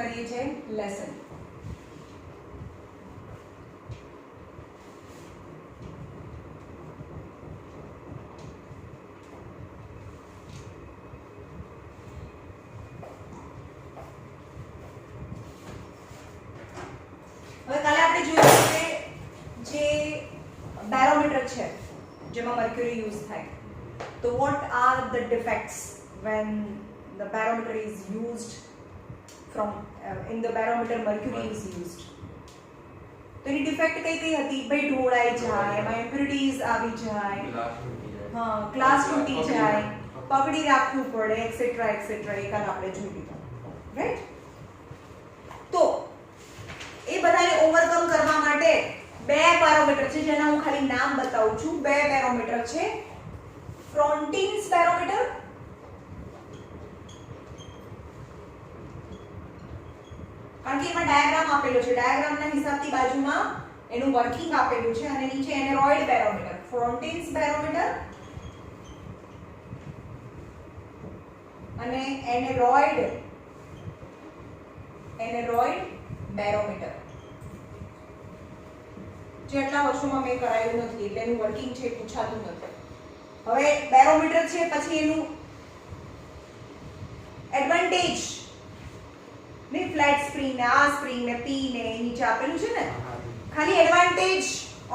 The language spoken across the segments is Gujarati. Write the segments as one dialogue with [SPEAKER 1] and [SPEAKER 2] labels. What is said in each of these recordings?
[SPEAKER 1] કરીએ છીએ લેસન. હવે કાલે આપણે જોયું કે જે બેરોમીટર છે જેમાં મર્ક્યુરી યુઝ થાય, તો what are the defects when the barometer is used from in the barometer mercury is used? તો એની ડિફેક્ટ કઈ કઈ હતી? ભાઈ ઢોળાઈ જાય, એમાં ઇમ્પ્યુરિટીઝ આવી જાય, હા ગ્લાસ તૂટી જાય, પકડી રાખવું પડે, એક્સેટ્રા એક્સેટ્રા. એ કાલ આપણે જોઈ લીધું, રાઈટ? તો એ બધાને ઓવરકમ કરવા માટે બે બેરોમીટર છે જેના હું ખાલી નામ બતાવું છું. બે બેરોમીટર છે, ફ્રોન્ટિન્સ બેરોમીટર કારણ કે એમાં ડાયાગ્રામ આપેલો છે, ડાયાગ્રામના હિસાબથી બાજુમાં એનું વર્કિંગ આપેલું છે, અને નીચે એનેરોઇડ બેરોમીટર. ફ્રોન્ટિન્સ બેરોમીટર અને એનેરોઇડ બેરોમીટર. જેટલા વર્ષોમાં મેં કરાયું નથી એટલે એનું વર્કિંગ છે પૂછાતું નથી. હવે બેરોમીટર છે, પછી એનું એડવાન્ટેજ ને ફ્લેટ સ્પ્રિંગ ને આ સ્પ્રિંગ ને પી ને નીચે આપેલું છે ને, ખાલી advantage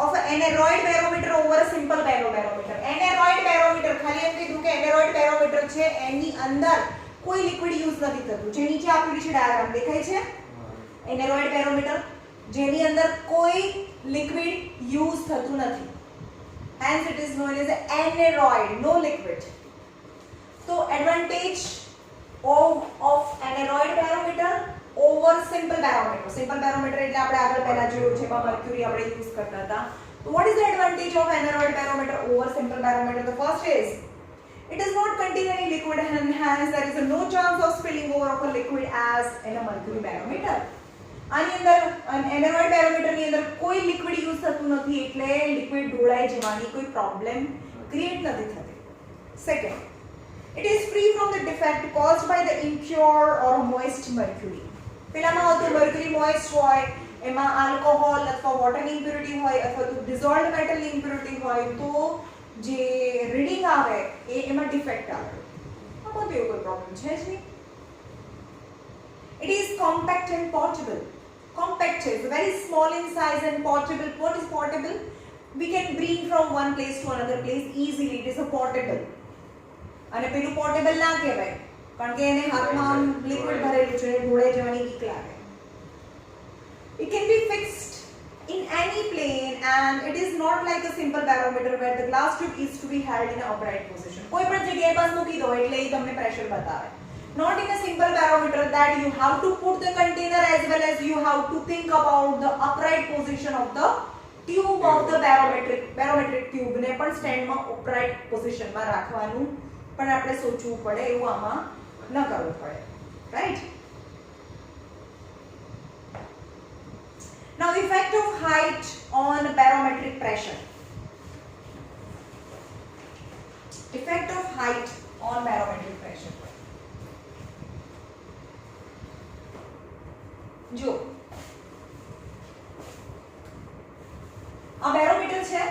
[SPEAKER 1] of aneroid barometer over simple barometer. Aneroid barometer ખાલી એમ કીધું કે એનેરોઇડ બેરોમીટર છે એની અંદર કોઈ લિક્વિડ યુઝ નથી થતું. જે નીચે આપેલું છે ડાયાગ્રામ દેખાય છે, એનેરોઇડ બેરોમીટર જેની અંદર કોઈ લિક્વિડ યુઝ થતું નથી, hence it is known as aneroid, no liquid. So advantage of aneroid barometer over simple barometer. Simple barometer એટલે આપણે આગળ પહેલા જોયું છે એમાં મર્ક્યુરી આપણે યુઝ કરતા હતા. So what is the advantage of aneroid barometer over simple barometer? The first is it does not contain any liquid and hence there is no chance of spilling over of a liquid as in a mercury barometer. આની અંદર એનેરોઇડ બેરોમીટર ની અંદર કોઈ લિક્વિડ યુઝ થતું નથી એટલે લિક્વિડ ઢોળાઈ જવાની કોઈ પ્રોબ્લેમ ક્રિએટ નથી થતી. Second, it is free from the defect caused by the impure or moist mercury. પેલામાં હતું મર્ક્યુરી મોઇસ્ટ હોય, એમાં આલ્કોહોલ અથવા વોટરની ઇમ્પ્યુરિટી હોય અથવા તો ડિઝોલ્વડ મેટલની ઇમ્પ્યુરિટી હોય તો જે રીડિંગ આવે એમાં ડિફેક્ટ આવે. આમાં તો એવું કોઈ પ્રોબ્લેમ છે જ નહીં. It is compact and portable. Compact is very small in size and portable. What is portable? We can bring from one place to another place easily. It is a portable. અને પેલું પોર્ટેબલ ના કહેવાય કારણ કે એને હાથમાં લિક્વિડ ભરેલું છે, ઢોળાઈ જવાની બીક લાગે. It can be fixed in any plane and it is not like a simple barometer where the glass tube is to be held in an upright position. કોઈ પણ જગ્યાએ બસ મૂકી દો એટલે એ તમને પ્રેશર બતાવે. Not in a simple barometer that you have to put the container as well as you have to think about the upright position of the tube of the barometric tube ને પણ સ્ટેન્ડમાં upright position માં રાખવાનું પણ આપણે સોચવું પડે, એવું આમાં ન કરવું પડે, right? Now effect of height on barometric pressure. Effect of height on barometric pressure. જો આ બેરોમીટર છે,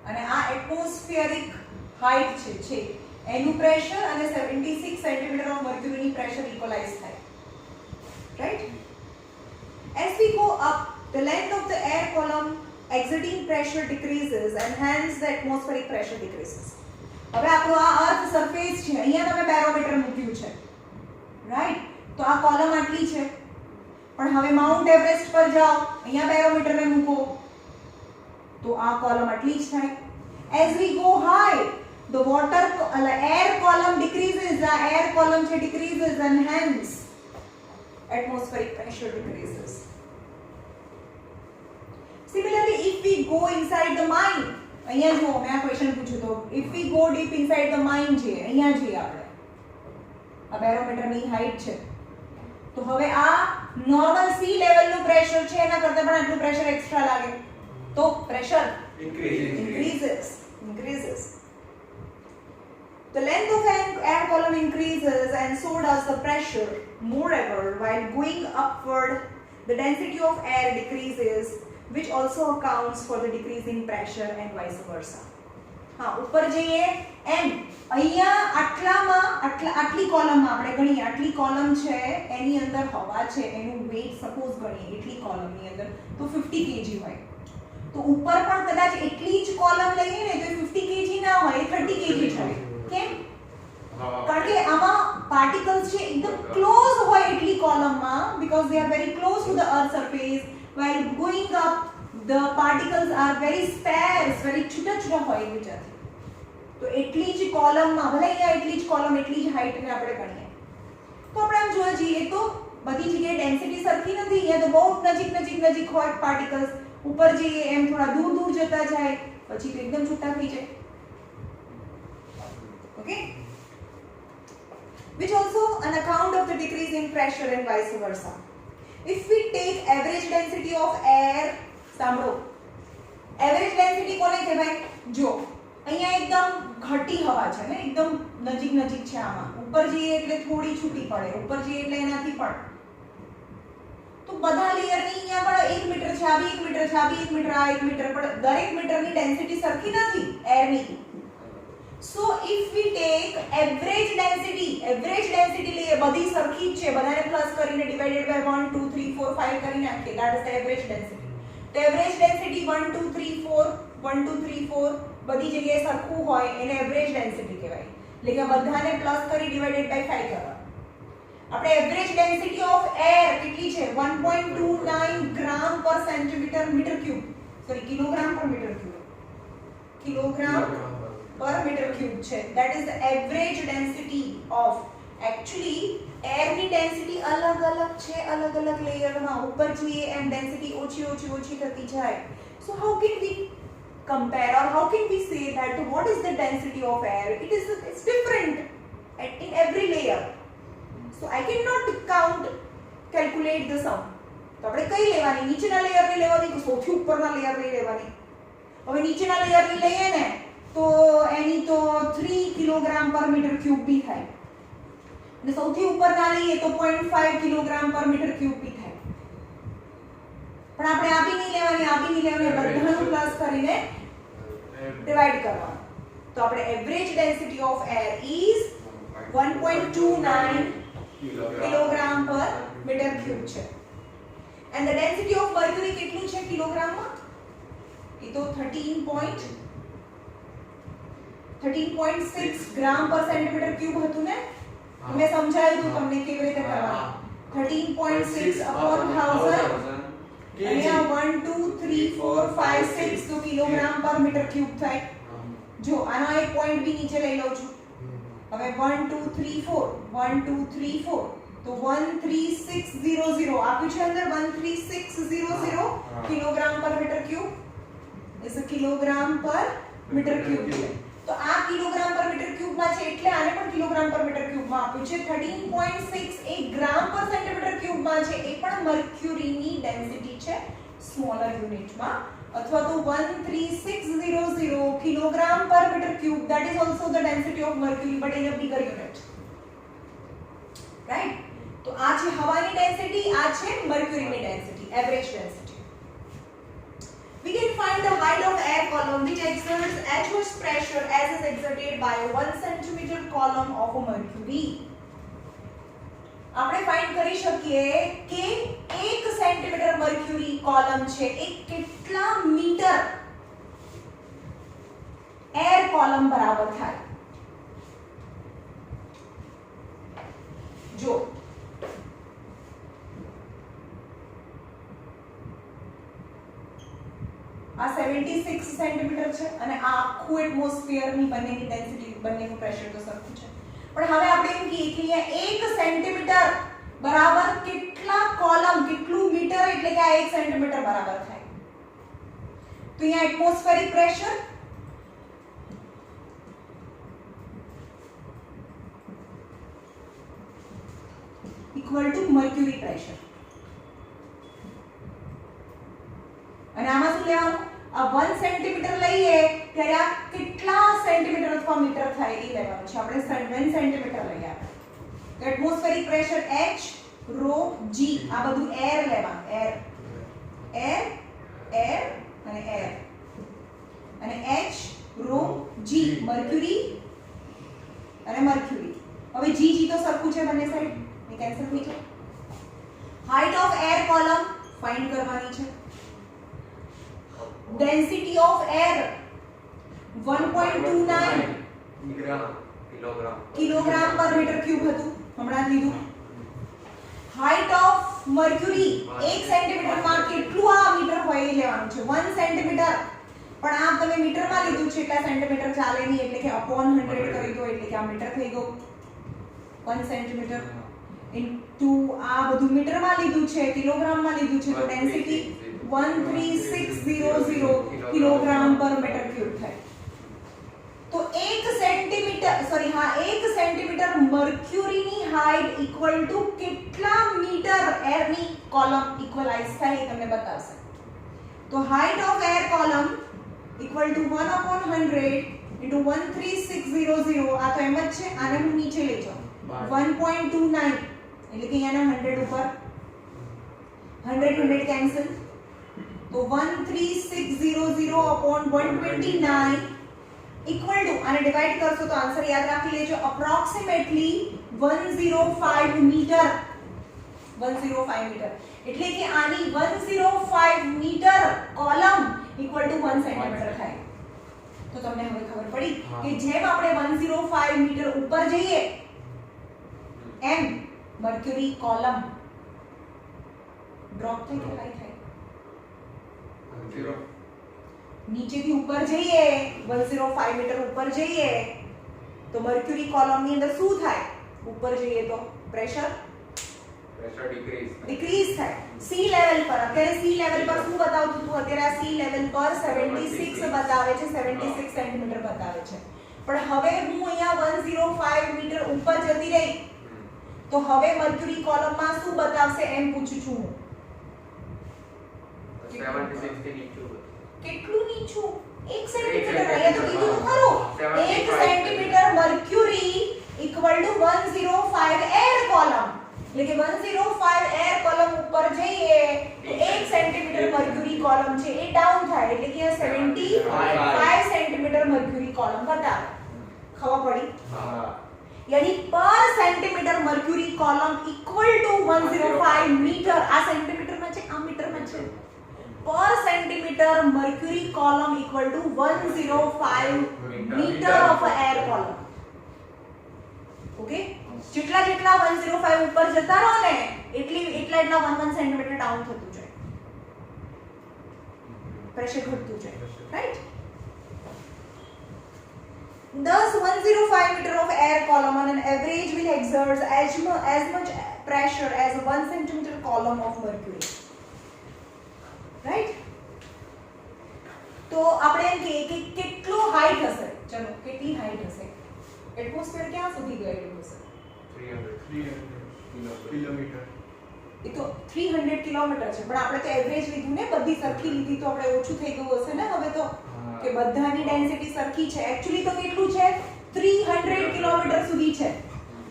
[SPEAKER 1] અને આ એટમોસ્ફિયરિક હાઇટ છે એનું પ્રેશર અને 76 સેન્ટીમીટર ઓફ મર્ક્યુરીની પ્રેશર ઇક્વલાઇઝ થાય, right? As we go up, the length of the air column exerting pressure decreases and hence the atmospheric pressure decreases. હવે આપણો આ અર્થ સરફેસ છે, અહીંયા તમે બેરોમીટર મૂક્યું છે, રાઈટ? તો આ કોલમ આટલી છે, પણ હવે માઉન્ટ એવરેસ્ટ પર જાઓ, અહીંયા બેરોમીટરને મૂકો તો આ કોલમ આટલી જ થાય. As we go high, the air column decreases, the air column decreases and hence atmospheric pressure decreases. Similarly, if we go inside the mine, અહીંયા જો મેં આ ક્વેશ્ચન પૂછ્યું તો if we go deep inside the mine છે, અહીંયા જઈએ આપણે, આ બેરોમીટરની હાઈટ છે, તો હવે આ નોર્મલ સી લેવલનું પ્રેશર છે એના કરતાં પણ આટલું પ્રેશર એક્સ્ટ્રા લાગે તો pressure increases. The length of an air column increases and so does the pressure. Moreover, while going upward, the density of air decreases, which also accounts for the decrease in pressure and vice versa. હા ઉપર જઈએ એમ અહીંયા આટલી કોલમમાં આપણે ગણીએ આટલી કોલમ છે એની અંદર હવા છે એનું વેઇટ સપોઝ ગણીએ એટલી કોલમની અંદર તો 50 kg હોય તો ઉપર પણ કદાચ એટલી જ કોલમ લઈએ ને તો 50 kg ના હોય 30 kg થાય કેમ કારણ કે આમાં પાર્ટિકલ્સ છે એકદમ ક્લોઝ હોય એટલી કોલમમાં because they are very close to the earth surface while going up the particles are very sparse very છૂટા હોય એકબીજાથી તો એટલી જ કોલમમાં ભલે અહીંયા એટલી જ કોલમ એટલી જ હાઈટને આપણે ગણીએ તો આપણે આમ જોવા જઈએ તો બધી જગ્યાએ ડેન્સિટી સરખી નથી અહીંયા તો બહુ નજીક હોય પાર્ટિકલ્સ ઉપર જઈએ એમ થોડા દૂર જતા જાય પછી તો એકદમ છૂટા થઈ જાય okay which also an account of the decrease in pressure and vice versa. If we take average density of air, સાંભળો average density કોને કહેવાય જો અહીંયા એકદમ ઘટી હવા છે ને એકદમ નજીક છે આમાં ઉપર જઈએ એટલે થોડી છૂટી પડે ઉપર જઈએ એટલે એનાથી પણ તો બધા લેયરની અહીંયા પણ 1 મીટર છે આ બી 1 મીટર છે આ બી 1 મીટર આ 1 મીટર પણ દરેક મીટરની ડેન્સિટી સરખી નથી એરની So if we take average density લઈએ બધી સરખી જ છે બધાને પ્લસ કરીને ડિવાઇડેડ બાય 1 2 3 4 5 કરી નાખીએ that is the average density તો average density 1 2 3 4 1 2 3 4 બધી જગ્યાએ સરખું હોય એને average density કહેવાય એટલે કે બધાને પ્લસ કરી ડિવાઇડેડ બાય 5 કરવા આપણે average density of air કેટલી છે 1.29 ગ્રામ પર centimetre metre cube sorry kilogram પર metre cube kilogram per meter cube છે that is the average density of actually air ની density અલગ છે અલગ લેયર માં ઉપર જઈએ એમ density ઓછી થતી જાય so how can we compare or how can we say that what is the density of air it's different in every layer so I cannot calculate the sum તો આપણે કઈ લેવાની નીચેના લેયર ની લેવાની કે સૌથી ઉપરના લેયર ની લેવાની હવે નીચેના લેયર ની લઈએ ને તો એની તો 3 કિલોગ્રામ પર મીટર ક્યુબ બી થાય અને સૌથી ઉપર ના લઈએ તો 0.5 કિલોગ્રામ પર મીટર ક્યુબ બી થાય પણ આપણે આ બી નહીં લેવાની બધાનું પ્લસ કરીને ડિવાઇડ કરવાનું તો આપણે average density of air is 1.29 kilogram પર મીટર ક્યુબ છે and the density of mercury કેટલું છે કિલોગ્રામમાં એ તો 13.6 ગ્રામ પર સેન્ટીમીટર ક્યુબ હતું ને મેં સમજાવ્યું હતું તમને કેવી રીતે કરવાનું 13.6 upon 1000 અહીંયા 1 2 3 4 5 6 તો કિલોગ્રામ પર મીટર ક્યુબ થાય જો આનો એક પોઈન્ટ બી નીચે લઈ લઉં છું હવે 1 2 3 4 1 2 3 4 તો 13600 આપ્યું છે અંદર 13600 કિલોગ્રામ પર metre cube is a kilogram per meter cube છે તો આ કિલોગ્રામ પર મીટર ક્યુબ માં છે એટલે આને પણ કિલોગ્રામ પર મીટર ક્યુબ માં આપ્યું છે 13.6 એ ગ્રામ પર સેન્ટીમીટર ક્યુબ માં છે એ પણ મર્ક્યુરીની ડેન્સિટી છે સ્મોલર યુનિટ માં અથવા તો 13600 કિલોગ્રામ પર metre cube that is also the density of mercury but in a bigger unit right તો આ છે હવાની ડેન્સિટી આ છે મર્ક્યુરીની density average density we can find the height of air column which exerts as much pressure as is exerted by a 1 centimeter column of a mercury આપણે ફાઇન્ડ કરી શકીએ કે 1 સેન્ટીમીટર મર્ક્યુરી કોલમ છે એ કેટલા મીટર એર કોલમ બરાબર થાય જો આ 76 સેન્ટીમીટર છે અને આ આખું એટમોસ્ફિયર ની બંનેની ડેન્સિટી બંનેનું પ્રેશર તો સરખું છે પણ હવે આપણે એમ કહીએ કે અહીંયા 1 સેન્ટીમીટર બરાબર કેટલા કોલમ કેટલું મીટર એટલે કે આ 1 સેન્ટીમીટર બરાબર થાય તો અહીંયા atmospheric pressure equal to mercury pressure અને આમાં શું લેવાનું? આ 1 સેન્ટીમીટર લઈએ ત્યારે આ કેટલા સેન્ટીમીટર અથવા મીટર થાય એ લેવાનું છે. આપણે 1 સેન્ટીમીટર લઈએ આપણે. તો atmospheric pressure H rho g આ બધું એર લેવાનું. એર અને એર અને H rho g મર્ક્યુરી અને મર્ક્યુરી. હવે g તો સરખું છે બંને સાઈડ, એ કેન્સલ થઈ જાય. Height of air column find કરવાની છે. ડેન્સિટી ઓફ એર 1.29 કિલોગ્રામ પર મીટર ક્યુબ હતું, હમણાં લીધું. હાઈટ ઓફ મર્ક્યુરી 1 સેન્ટીમીટર માં કેટલું આ મીટર હોય એ લેવાનું છે. 1 સેન્ટીમીટર પણ આ તમે મીટર માં લીધું છે એટલા સેન્ટીમીટર ચાલે નહીં, એટલે કે upon 100 કરી દો એટલે કે આ મીટર થઈ ગયું. 1 સેન્ટીમીટર ઇન્ટુ આ બધું મીટર માં લીધું છે, કિલોગ્રામ માં લીધું છે, તો ડેન્સિટી 13600 કિલોગ્રામ પર મીટર ક્યુબ થાય. તો 1 સેન્ટીમીટર મર્ક્યુરીની હાઈટ ઇક્વલ ટુ કેટલા મીટર એરની કોલમ ઇક્વલાઇઝ થાય એ તમને બતાવશે. તો height of air column equal two 1/100 into 13600. આ તો એમ જ છે, આને હું નીચે લઈ જાઉં. 1.29 એટલે કે અહીંયાના 100 ઉપર 100 કેન્સલ. તો 13600 upon 129 ઇક્વલ ટુ, આને ડિવાઇડ કરશો તો આન્સર યાદ રાખી લેજો, અપ્રોક્સિમેટલી 105 મીટર. 105 મીટર એટલે કે આની 105 metre column equal to 1 centimetre થાય. તો તમને હવે ખબર પડી કે જેમ આપણે 105 મીટર ઉપર જઈએ એમ મર્ક્યુરી કોલમ ડ્રોપ થઈ કે હાઈ થાય? નીચેથી ઉપર જઈએ 105 મીટર ઉપર જઈએ તો મર્ક્યુરી કોલમ ની અંદર શું થાય? ઉપર જઈએ તો પ્રેશર ડિક્રીઝ થાય. સી લેવલ પર અત્યારે સી લેવલ પર શું બતાવતું હતું? અત્યારે આ સી લેવલ પર 76 બતાવે છે, 76 સેન્ટીમીટર બતાવે છે. પણ હવે હું અહીંયા 105 મીટર ઉપર જતી રહી તો હવે મર્ક્યુરી કોલમ માં શું બતાવશે એમ પૂછું છું હું.
[SPEAKER 2] 76 થી નીચું.
[SPEAKER 1] કેટલું નીચું? 1 સેન્ટીમીટર. અહીંયા તો કીધું તો ખરું 1 centimetre mercury equal to 105 air column. એટલે કે 105 એર કોલમ ઉપર જઈએ તો 1 સેન્ટીમીટર મર્ક્યુરી કોલમ છે એ ડાઉન થાય, એટલે કે 75 સેન્ટીમીટર મર્ક્યુરી કોલમ બતાવે. ખબર પડી?
[SPEAKER 2] હા.
[SPEAKER 1] यानी पर centimetre mercury column equal to 105 metre. आ सेंटीमीटर में છે, આ મીટર માં છે. પર centimetre mercury column equal to 105 metre of air column. Okay, જેટલા 105 ઉપર જતા રહો ને એટલા 1 સેન્ટીમીટર ડાઉન થતું જાય, પ્રેશર ઘટતું જાય. Right? Thus 105 meter of air column on an average will exert as much pressure as a 1 centimeter column of mercury. Right? તો આપણે એમ કહીએ કે કેટલો હાઈટ હશે? ચલો, કેટલી હાઈટ હશે? એટમોસ્ફિયર ક્યાં સુધી ગયેલું હશે?
[SPEAKER 2] 300 કિલોમીટર.
[SPEAKER 1] એ તો 300 કિલોમીટર છે, પણ આપણે તો એવરેજ લીધું ને, બધી સરખી લીધી તો આપણે ઓછું થઈ ગયું હશે ને હવે તો, કે બધાની ડેન્સિટી સરખી છે. એક્ચ્યુઅલી તો કેટલું છે? 300 કિલોમીટર સુધી છે,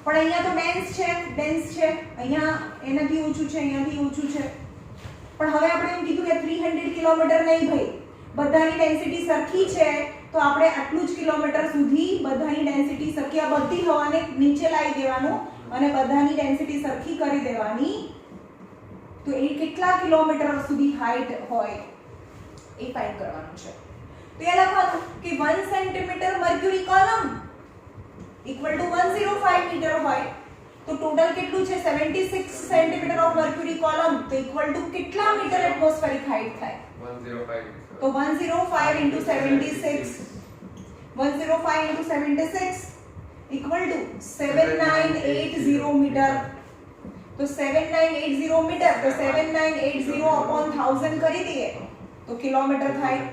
[SPEAKER 1] પણ અહીંયા તો ડેન્સ છે, અહીંયા એનાથી ઓછું છે, અહીંયાથી ઓછું છે. પણ હવે આપણે એમ કીધું કે 300 કિલોમીટર નહીં ભાઈ, બધાની ડેન્સિટી સરખી છે તો આપણે આટલું જ કિલોમીટર સુધી બધાની ડેન્સિટી સરખી, આ બધી હવાને નીચે લાવી દેવાનું અને બધાની ડેન્સિટી સરખી કરી દેવાની. તો એ કેટલા કિલોમીટર સુધી હાઈટ હોય એ ફાઇન્ડ કરવાનું છે. તો એ લખવાનું કે 1 centimetre mercury column equal to 105 metre હોય તો ટોટલ કેટલું છે? 76 સેન્ટીમીટર ઓફ મર્ક્યુરી કોલમ, તો ઇક્વલ ટુ કેટલા મીટર એટમોસ્ફેરિક હાઈટ થાય?
[SPEAKER 2] 105.
[SPEAKER 1] તો 105 into 76 105 into 76 equal to 7980 metre. तो 7980 मीटर, तो 7980 upon 1000 કરી દઈએ તો કિલોમીટર થાય.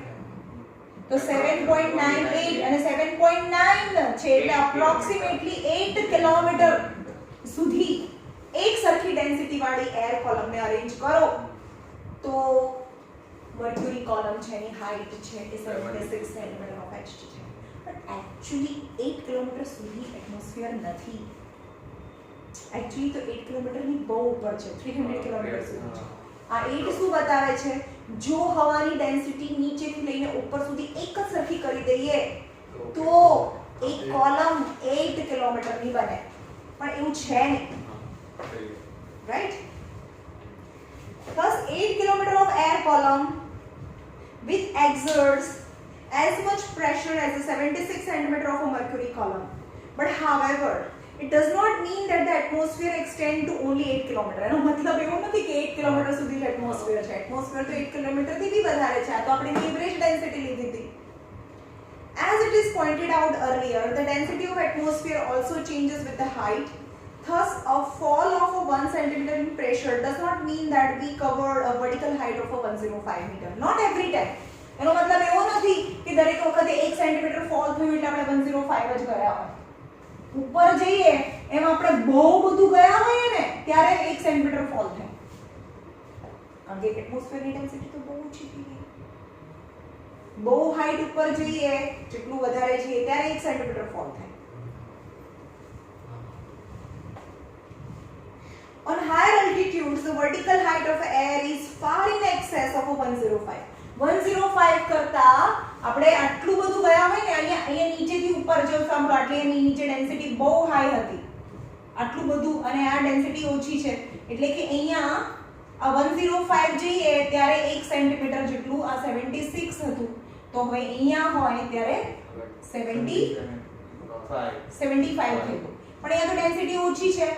[SPEAKER 1] તો 7.98 અને 7.9 છે એટલે અપ્રોક્સિમેટલી 8 કિલોમીટર સુધી એક સરખી ડેન્સિટી વાળી એર કોલમને અરેન્જ કરો તો મર્ક્યુરી કોલમ છે એની હાઈટ છે એ 76 સેન્ટીમીટર ઓફ HT છે, બટ એકચ્યુઅલી 8 કિલોમીટર સુધી એટમોસ્ફિયર નથી. એકચ્યુઅલી તો 8 કિલોમીટરની બહુ ઉપર છે, 300 કિલોમીટર સુધી છે. આ 8 શું બતાવે છે, જો હવાની ડેન્સિટી નીચેથી લઈને ઉપર સુધી એક જ સરખી કરી દઈએ તો એક કોલમ 8 કિલોમીટરની બને, પણ એવું છે નહીં, right? Thus 8 kilometer of air column which exerts as much pressure as the 76 centimeter of a mercury column, but however it does not mean that the atmosphere extend to only 8 kilometer. એનો મતલબ એવો નથી કે 8 કિલોમીટર સુધી એટમોસ્ફિયર છે. એટમોસ્ફિયર તો 8 કિલોમીટર થી બી વધારે છે. આ તો આપણે એવરેજ ડેન્સિટી લીધી હતી. As it is pointed out earlier, the density of atmosphere also changes with the height. Thus, a fall of a 1 centimeter in pressure does not mean that we covered a vertical height of a 105 meter. Not every time. એનો મતલબ એવો નથી કે દરેક વખતે 1 સેન્ટીમીટર ફોલ થયું એટલે આપણે 105 જ ગયા હોય. ઉપર જઈએ એમ આપણે બહુ બધું ગયા હોઈએ ને ત્યારે 1 સેન્ટીમીટર ફોલ થાય. કારણ કે એટમોસ્ફિયરની ડેન્સિટી તો બહુ ઓછી થઈ ગઈ. બહુ હાઈટ ઉપર જઈએ જેટલું વધારે જઈએ ત્યારે 1 સેન્ટીમીટર ફોલ થાય. On higher altitudes, the vertical height of air is far in excess of a 105. 105 કરતા આપણે આટલું બધું ગયા હોય ને, અહીંયા નીચેથી ઉપર જો સાંભળો, આટલી એની નીચે ડેન્સિટી બહુ હાઈ હતી, આટલું બધું, અને આ ડેન્સિટી ઓછી છે, એટલે કે અહીંયા આ 105 જઈએ ત્યારે 1 સેન્ટીમીટર જેટલું, આ 76 હતું, તો હવે અહીંયા હોય ત્યારે 75 થઈ ગયું. પણ અહીંયા તો ડેન્સિટી ઓછી છે,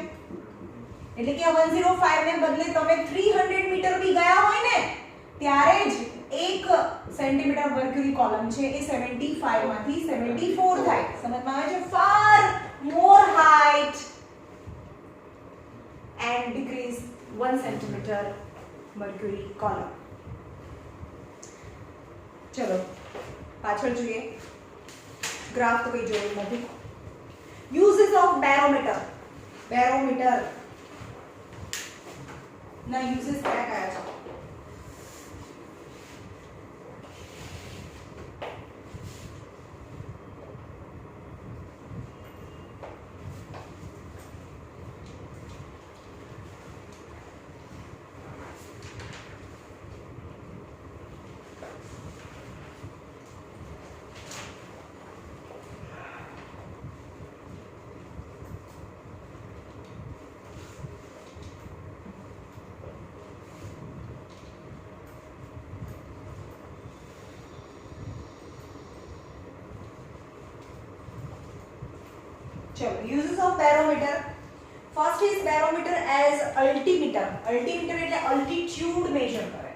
[SPEAKER 1] એટલે કે આ 105 ને બદલે તમે 300 મીટર બી ગયા હોય ને ત્યારે જ 1 સેન્ટીમીટર મર્ક્યુરી કોલમ છે એ 75 માંથી 74 થાય. સમજમાં આવે છે? Far more height and decrease 1 centimetre mercury column. ચલો પાછળ જોઈએ. ગ્રાફ તો કઈ જોયું નથી. Uses of barometer. બેરોમીટર ના યુઝિસ કયા કયા છે? चलो, uses of barometer. First is barometer as altimeter. Altimeter એટલે altitude measure કરે.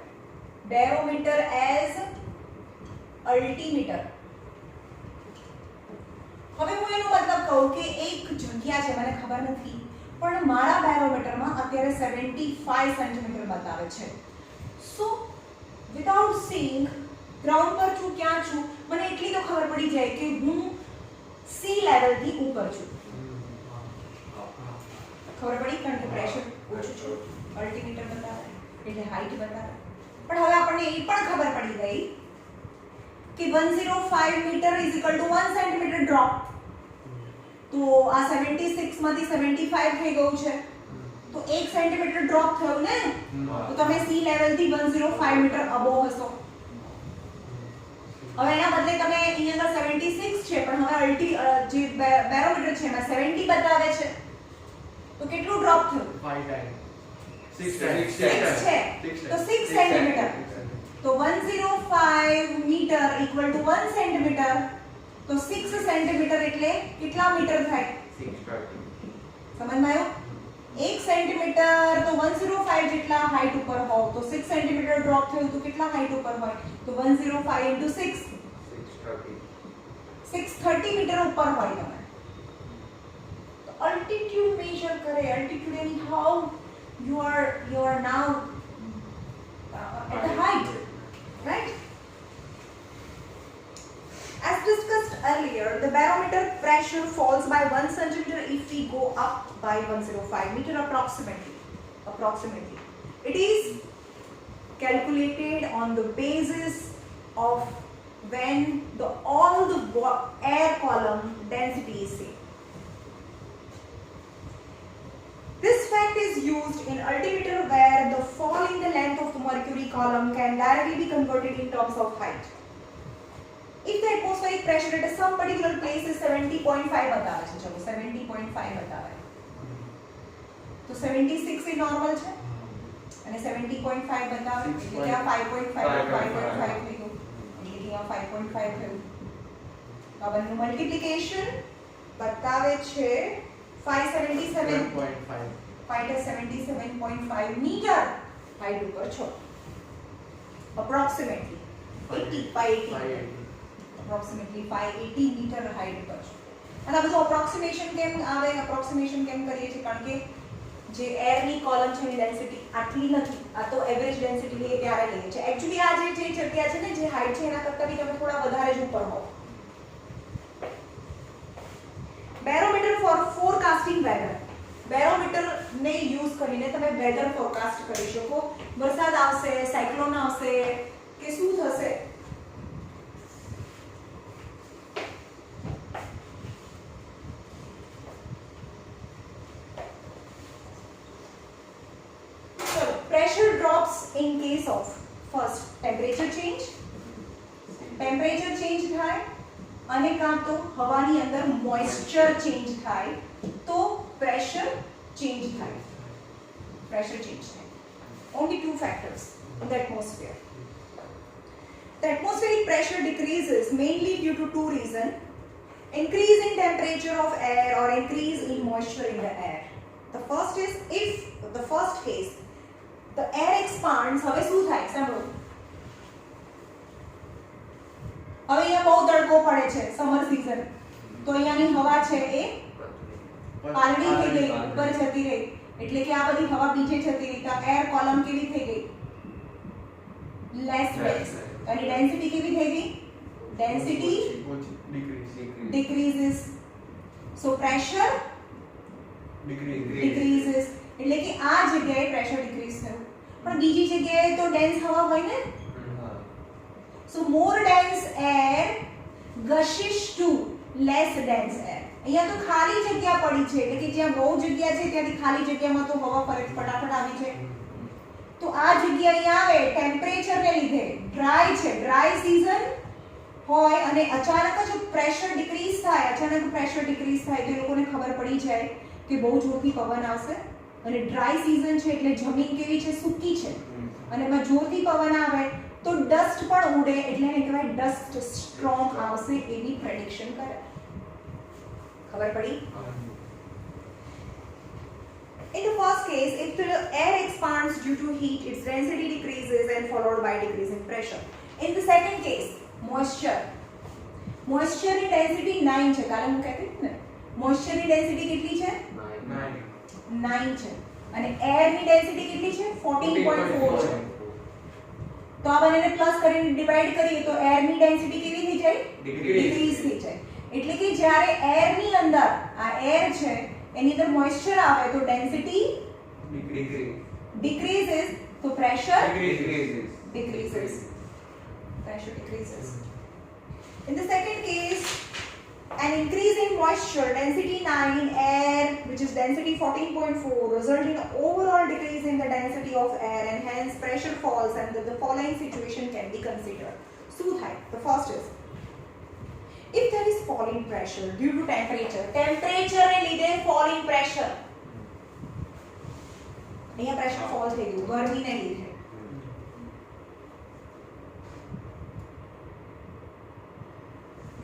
[SPEAKER 1] Barometer as altimeter. હવે હું એનો મતલબ કહું કે એક જગ્યા છે, મને ખબર નથી, પણ મારા બેરોમીટરમાં અત્યારે 75 સેન્ટીમીટર બતાવે છે. સો વિધાઉટ સીઈંગ ગ્રાઉન્ડ પર છું, ક્યાં છું, મને એટલી તો ખબર પડી જાય કે હું સી લેવલ થી ઉપર છું. ખબર પડી? કારણ કે પ્રેશર ઓછું છે, અલ્ટિમીટર બતાવે એટલે હાઈટ બતાવે. પણ હવે આપણને એ પણ ખબર પડી ગઈ કે 105 metre is equal to 1 centimetre drop. તો આ 76 માંથી 75 થઈ ગયું છે, તો 1 સેન્ટીમીટર ડ્રોપ થયું ને, તો તમે સી લેવલ થી 105 મીટર અબોવ હશો. હવે એના બદલે તમે અહીંયા આગળ 76 છે, પણ હવે જે બેરોમીટર છે એમાં 70 બતાવે છે, તો કેટલું ડ્રોપ થયું? 6 છે, તો 6 સેન્ટીમીટર. તો 105 મીટર ઇક્વલ ટુ 1 સેન્ટીમીટર, તો 6 સેન્ટીમીટર એટલે કેટલા મીટર થાય?
[SPEAKER 2] 630.
[SPEAKER 1] સમજમાં આવ્યું? 1 સેન્ટીમીટર તો 105 જેટલા હાઈટ ઉપર હોવ, તો 6 સેન્ટીમીટર ડ્રોપ થયું તો કેટલા હાઈટ ઉપર હોય? તો 105 into 6 630 મીટર ઉપર હોય તમે. તો altitude measure કરે. altitude means how you are now at the height, right? As discussed earlier, the barometer pressure falls by 1 centimeter if we go up by 105 meter approximately. It is calculated on on the basis of when all the air column density is same. This fact is used in altimeter where the fall in the length of the mercury column can directly be converted in terms of height. If the atmospheric pressure at some particular place is 70.5 बतावे છે, ચલો 70.5 बतावे, તો 76 એ નોર્મલ છે અને 70.5 बतावे એટલે કે આ 5.5 થઈ ગયું, એટલે કે આ 5.5 થયું. તો આ બંનેનું મલ્ટીપ્લિકેશન બતાવે છે 577.5 મીટર હાઈટ ઉપર છો, approximately 580 મીટર હાઈટ ઉપર છો. અને આ બધું અપ્રોક્સિમેશન કેમ આવે, અપ્રોક્સિમેશન કેમ કરીએ છીએ, કારણ કે જે એરની કોલમ છે એની ડેન્સિટી આટલી નથી, આ તો એવરેજ ડેન્સિટી લઈએ ત્યારે લઈએ છીએ. એક્ચ્યુઅલી આ જે જગ્યા છે ને, જે હાઈટ છે એના કરતાં બી તમે થોડા વધારે જ ઉપર હો. Barometer for forecasting weather. Barometer ને યુઝ કરીને તમે વેધર ફોરકાસ્ટ કરી શકો. વરસાદ આવશે, સાયક્લોન આવશે કે શું થશે. So pressure drops in case of first temperature change. Temperature change થાય અને કાં તો હવાની અંદર મોઇસ્ચર ચેન્જ થાય તો પ્રેશર ચેન્જ થાય. પ્રેશર ચેન્જ થાય. Only two factors in the atmosphere. The atmospheric pressure decreases mainly due to two reasons: increase in temperature of air or increase in moisture in the air. The first is, if the first case, the air expands. હવે શું થાય સાંભળો. હવે અહીંયા બહુ તડકો પડે છે, સમર સીઝન, તો અહીંયાની હવા છે એ પાલડી થઈ ગઈ, ઉપર જતી રહી, એટલે કે આ બધી હવા બીજે જતી રહી, તો એર કોલમ કેવી થઈ ગઈ, લેસ ડેન્સ, અને ડેન્સિટી કેવી થઈ ગઈ, density decreases, so pressure decreases, એટલે કે આ જગ્યાએ પ્રેશર ડિક્રીઝ થયું. પણ બીજી જગ્યાએ તો ડેન્સ હવા હોય ને, so more dense air gushes to less dense air. અહીંયા તો ખાલી જગ્યા પડી છે, એટલે કે જ્યાં બહુ જગ્યા છે ત્યાંથી ખાલી જગ્યામાં તો હવા ફટાફટ આવી છે. તો આ જગ્યા અહીંયા આવે ટેમ્પરેચરને લીધે, ડ્રાય છે, ડ્રાય સીઝન હોય અને અચાનક જ પ્રેશર ડિક્રીઝ થાય, અચાનક પ્રેશર ડિક્રીઝ થાય તો એ લોકોને ખબર પડી જાય કે બહુ જોરથી પવન આવશે. અને ડ્રાય સીઝન છે એટલે જમીન કેવી છે, સૂકી છે, અને એમાં જોરથી પવન આવે તો ડસ્ટ પણ ઉડે, એટલે એને કહેવાય ડસ્ટ સ્ટ્રોમ આવશે એવી પ્રેડિક્શન કરે. ખબર પડી? In the first case, if the air expands due to heat, its density decreases and followed by decrease in pressure. In the second case, moisture. Moisture ની density 9 છે. કાલે હું કહેતી હતી ને, moisture ની density કેટલી છે? 9 છે. અને air ની density કેટલી છે? 14.4 છે. તો આ બંનેને પ્લસ કરીને ડિવાઇડ કરીએ તો એર ની ડેન્સિટી કેવી થઈ જાય? ડિક્રીઝ થઈ જાય. એટલે કે જ્યારે એર ની અંદર આ એર છે એની અંદર મોઇસ્ચર આવે તો ડેન્સિટી decreases, તો pressure decreases. Pressure decreases. In the second case, an increase in moisture, density 9 in air, which is density 14.4, result in overall decrease in the density of air and hence pressure falls, and the following situation can be considered. શું થાય? The first is, if there is fall in pressure due to temperature ને લીધે fall in pressure, અહીંયા pressure fall થઈ ગયું ગરમીને લીધે.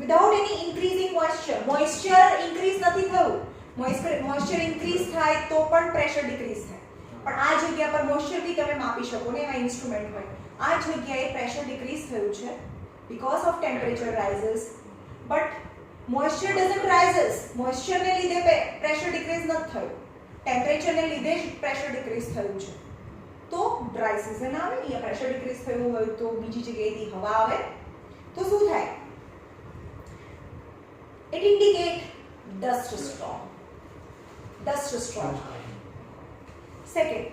[SPEAKER 1] Without any increasing moisture increase નથી થયું. moisture increase થાય તો પણ pressure decrease થાય. પણ આ જગ્યા પર moisture બી તમે માપી શકો ને, એવા ઇન્સ્ટ્રુમેન્ટ હોય. આ જગ્યાએ pressure decrease થયું છે because of temperature rises, but moisture doesn't rises. moisture ને લીધે pressure decrease નથી થયું, temperature ને લીધે જ pressure decrease થયું છે. તો dry season આવે, અહીંયા pressure decrease થયું હોય તો બીજી જગ્યાએથી હવા આવે તો શું થાય? It indicates dust storm. Second,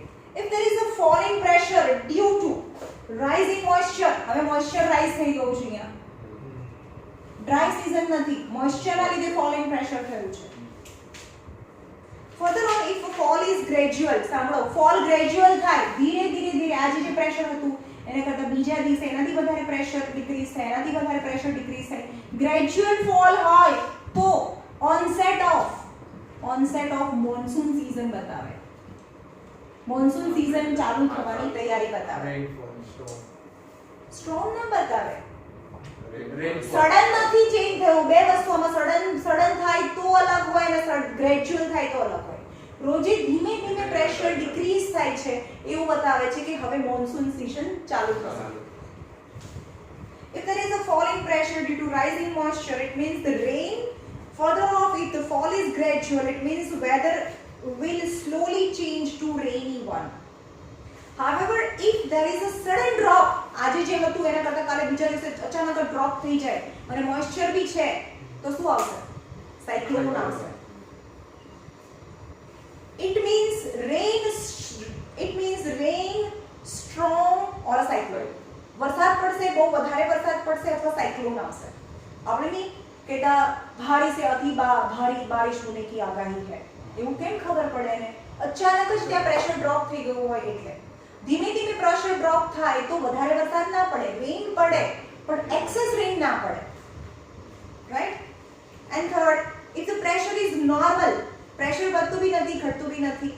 [SPEAKER 1] if there is a fall in pressure due to rise in moisture, હવે મોઇસ્ચર રાઇઝ થઈ ગયું છે અહીંયા, ડ્રાય સીઝન નથી, મોઇસ્ચરના લીધે ફોલ ઇન પ્રેશર થયું છે. Further on if fall is gradual, સાંભળો, ફોલ ગ્રેજ્યુઅલ થાય, ધીરે ધીરે ધીરે, આજે જે પ્રેશર હતું એને કરતા બીજા દિવસે એનાથી વધારે પ્રેશર ડિક્રીઝ થાય, એનાથી વધારે પ્રેશર ડિક્રીઝ થાય, ગ્રેજ્યુઅલ ફોલ હોય તો ઓનસેટ ઓફ મોન્સૂન સીઝન બતાવે, મોન્સૂન સીઝન ચાલુ થવાની તૈયારી બતાવે. સ્ટ્રોંગ ન બતાવે, સડન નથી ચેન્જ થયું, બે વસ્તુમાં સડન થાય તો અલગ હોય અને ગ્રેજ્યુઅલ થાય તો અલગ હોય. રોજે ધીમે ધીમે પ્રેશર ડિક્રીઝ થાય છે એવું બતાવે છે કે હવે મોન્સૂન સીઝન ચાલુ થશે. If there is a fall in pressure due to rising moisture, it means the rain. Further off, if the fall is gradual, it means weather will slowly change to rainy one. However, if there is a sudden drop, આજે જે હતું એના કરતા કાલે બીજા દિવસે અચાનક ડ્રોપ થઈ જાય અને મોઇસ્ચર બી છે તો શું આવશે? સાયક્લોન આવશે. It means rain, storm or a cyclone. વરસાદ પડશે, બહુ વધારે વરસાદ પડશે અથવા સાયક્લોન આવશે. આપણે નહીં કહેતા ભારી से अति भारी बारिश होने की आगाही है, એવું કેમ ખબર પડે ને? અચાનક જ ત્યાં પ્રેશર ડ્રોપ થઈ ગયું હોય એટલે. ધીમે ધીમે પ્રેશર ડ્રોપ થાય તો વધારે વરસાદ ના પડે, રેન પડે પણ એક્સેસ રેન ના પડે, right? And third, if the pressure is normal, pressure વધતું બી નથી ઘટતું બી નથી,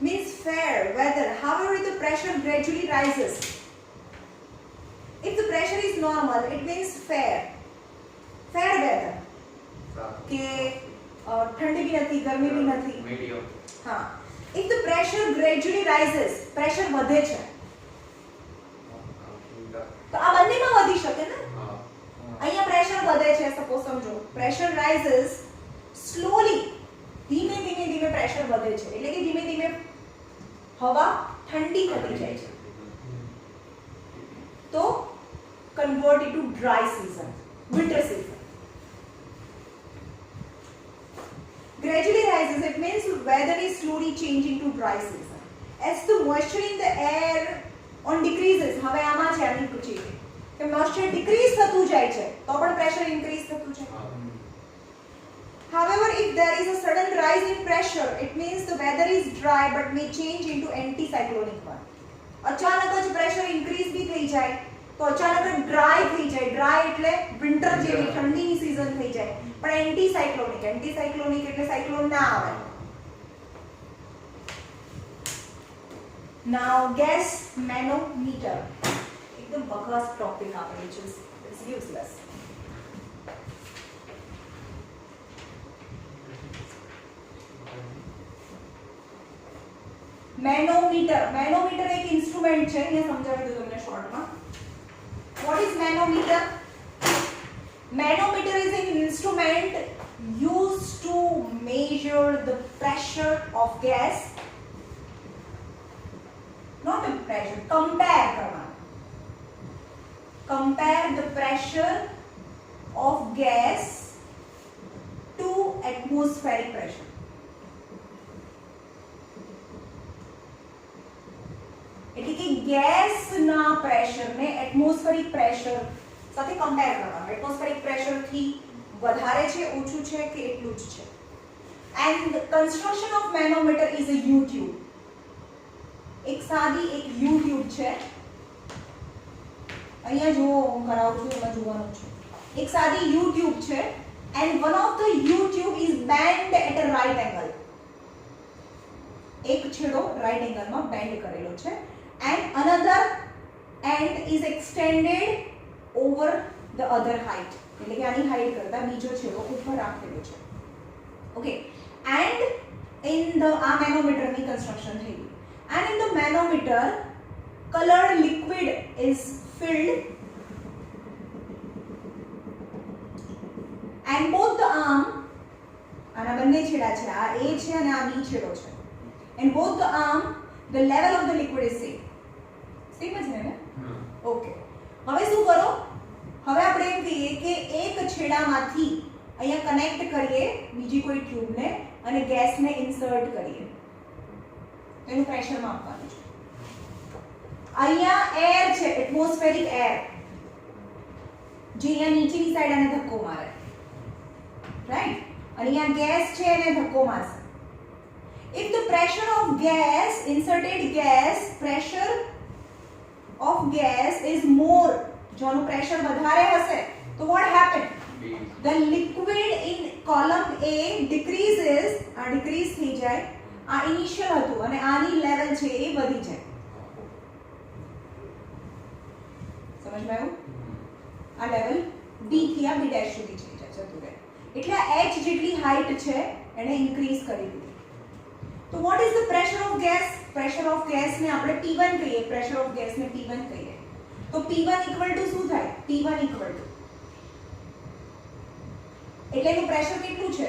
[SPEAKER 1] means fair weather. However, if the pressure gradually rises, if the pressure is normal, it means fair weather, કે ઠંડી બી નથી ગરમી બી નથી,
[SPEAKER 2] મીડિયમ.
[SPEAKER 1] હા. If the pressure gradually rises, pressure વધે છે તો આ બંનેમાં વધી શકે ને. અહીંયા પ્રેશર વધે છે, સપોઝ સમજો પ્રેશર rises slowly, ધીમે ધીમે પ્રેશર વધે છે એટલે કે ધીમે ધીમે હવા ઠંડી થતી જાય છે તો convert it to dry season, winter season. Gradually rises, it means weather is slowly changing to dry season. As the moisture in the air on decreases, હવે આમાં છે આની પૂછી કે moisture decrease થતું જાય છે તો પણ pressure increase થતું છે. However, if there is a sudden rise in pressure, it means the weather is dry but may change into anticyclonic one. અચાનક જ pressure increase બી થઈ જાય તો અચાનક જ ડ્રાય થઈ જાય, ડ્રાય એટલે વિન્ટર જેવી ઠંડીની સીઝન થઈ જાય પણ એન્ટીસાયક્લોનિક એટલે સાયક્લોન ના આવે. Now gas manometer, એકદમ બકવાસ ટોપિક આપણે છે, ઇટ્સ યુઝલેસ. મેનોમીટર એક ઇન્સ્ટ્રુમેન્ટ છે, અહીંયા સમજાવી દઉં તમને શોર્ટમાં. What is manometer? Manometer is an instrument used to measure the pressure of gas. Not the pressure, compare the pressure of gas to atmospheric pressure. એટલે કે ગેસના પ્રેશરને એટમોસ્ફેરિક પ્રેશર સાથે કમ્પેર કરવાનું. એટમોસ્ફેરિક પ્રેશર થી વધારે છે, ઓછું છે કે એટલું જ છે. And the construction of manometer is a you tube. એક સાદી એક યુ ટ્યુબ છે, અહીંયા જો હું કરાવું છું એમાં જોવાનું છે. એક સાદી યુ ટ્યુબ છે and one of the U tube is bent at a right angle. એક છેડો રાઇટ એંગલમાં બેન્ડ કરેલો છે and another end is extended over the other height, એટલે કે આની હાઈટ કરતા બીજો છેડો ઉપર રાખેલો છે. ઓકે, and in the આ મેનોમીટરની કન્સ્ટ્રક્શન થઈ ગઈ. and in the manometer colored liquid is filled and both the arm, આના બંને છેડા છે, આ A છે અને આ B છેડો છે, and both the arm the level of the liquid is same. Same જ ને? ઓકે, હવે શું કરો? હવે આપણે એમ કહીએ કે એક છેડામાંથી અહીંયા કનેક્ટ કરીએ બીજી કોઈ ટ્યુબને અને ગેસને ઇન્સર્ટ કરીએ, એનું પ્રેશર માપવાનું છે. અહીંયા એર છે, એટમોસ્ફેરિક એર, જે અહીંયા નીચેની સાઈડ આને ધક્કો મારે, રાઈટ? અને અહીંયા ગેસ છે એને ધક્કો મારશે. If the pressure of gas, inserted gas, pressure of gas is more, જો આનું પ્રેશર વધારે હશે તો what happen? The liquid in column A decreases, આ decrease થઈ જાય, આ ઇનિશિયલ હતું અને આની લેવલ છે એ વધી જાય. સમજમાં આવ્યું? આ લેવલ B થી આ B' સુધી જતું રહે. એટલે H જેટલી હાઈટ છે એને ઇન્ક્રીઝ કરી દીધી. તો what is the pressure of gas? Pressure of gas ને આપણે P1 કહીએ, pressure of gas ને P1 કહીએ. તો P1 equal to શું થાય? P1 equal to, એટલે એનું પ્રેશર કેટલું છે?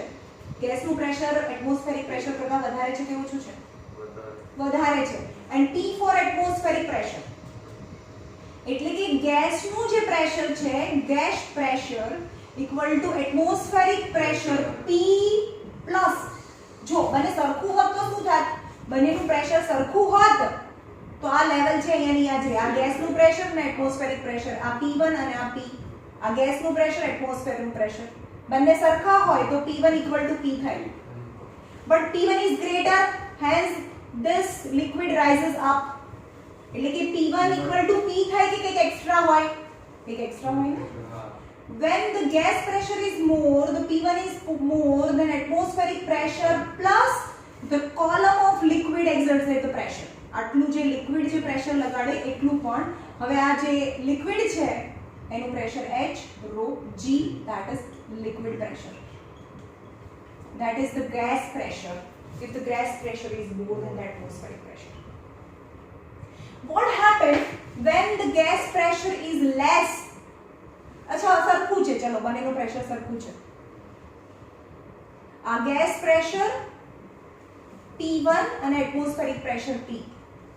[SPEAKER 1] ગેસનું પ્રેશર એટમોસ્ફેરિક પ્રેશર કરતાં વધારે છે કે ઓછું છે? વધારે છે. and T for atmospheric pressure, એટલે કે ગેસનું જે પ્રેશર છે, gas pressure equal to atmospheric pressure P plus, જો બંને સરખું હોત તો શું થાત? બંનેનું પ્રેશર સરખું હોત તો આ લેવલ છે અહીંયાની આ છે, આ ગેસનું પ્રેશર ને એટમોસ્ફેરિક પ્રેશર, આ P1 અને આ P, આ ગેસનું પ્રેશર એટમોસ્ફેરનું પ્રેશર બંને સરખા હોય તો P1 equal to P થાય. but P1 is greater, hence this liquid rises up, એટલે કે P1 equal to P થાય કે કંઈક એક્સ્ટ્રા હોય? કંઈક એક્સ્ટ્રા હોય ને? When the gas pressure is more, the P1 is more than atmospheric pressure plus the column of liquid exerts the pressure. આટલું જે લિક્વિડ જે પ્રેશર લગાડે એટલું પણ. હવે આ જે લિક્વિડ છે એનું pressure H rho G, that is liquid pressure, that is the gas pressure, if the gas pressure is more than the atmospheric pressure. What happens when the gas pressure is less? अच्छा સરખું છે, ચલો બંનેનું પ્રેશર સરખું છે. આ ગેસ પ્રેશર P1 અને એટમોસ્ફેરિક પ્રેશર P,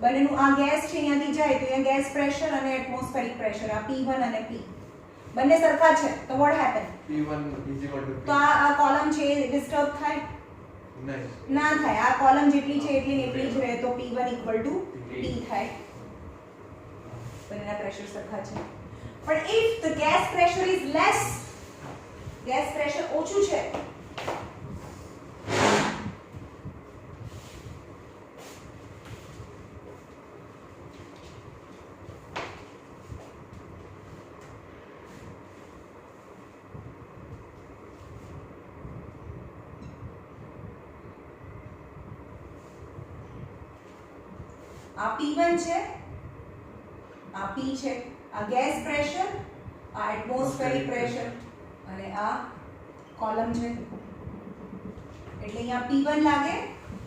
[SPEAKER 1] બંનેનું આ ગેસ છે અહીંયાથી જાય તો અહીંયા ગેસ પ્રેશર અને એટમોસ્ફેરિક પ્રેશર આ P1 અને P બંને સરખા છે તો what happen?
[SPEAKER 2] P1 is equal to P.
[SPEAKER 1] તો આ કોલમ છે ડિસ્ટર્બ થાય? ના થાય. આ કોલમ જેટલી છે એટલી ને એટલી જ રહે તો P1 equal to P થાય. બંનેના પ્રેશર સરખા છે. But if the gas pressure is less, gas pressure ઓછું છે, આ P1 છે, આ P છે, આ ગેસ પ્રેશર, આ એટમોસ્ફેરિક પ્રેશર અને આ કોલમ છે. એટલે અહીંયા P1 લાગે,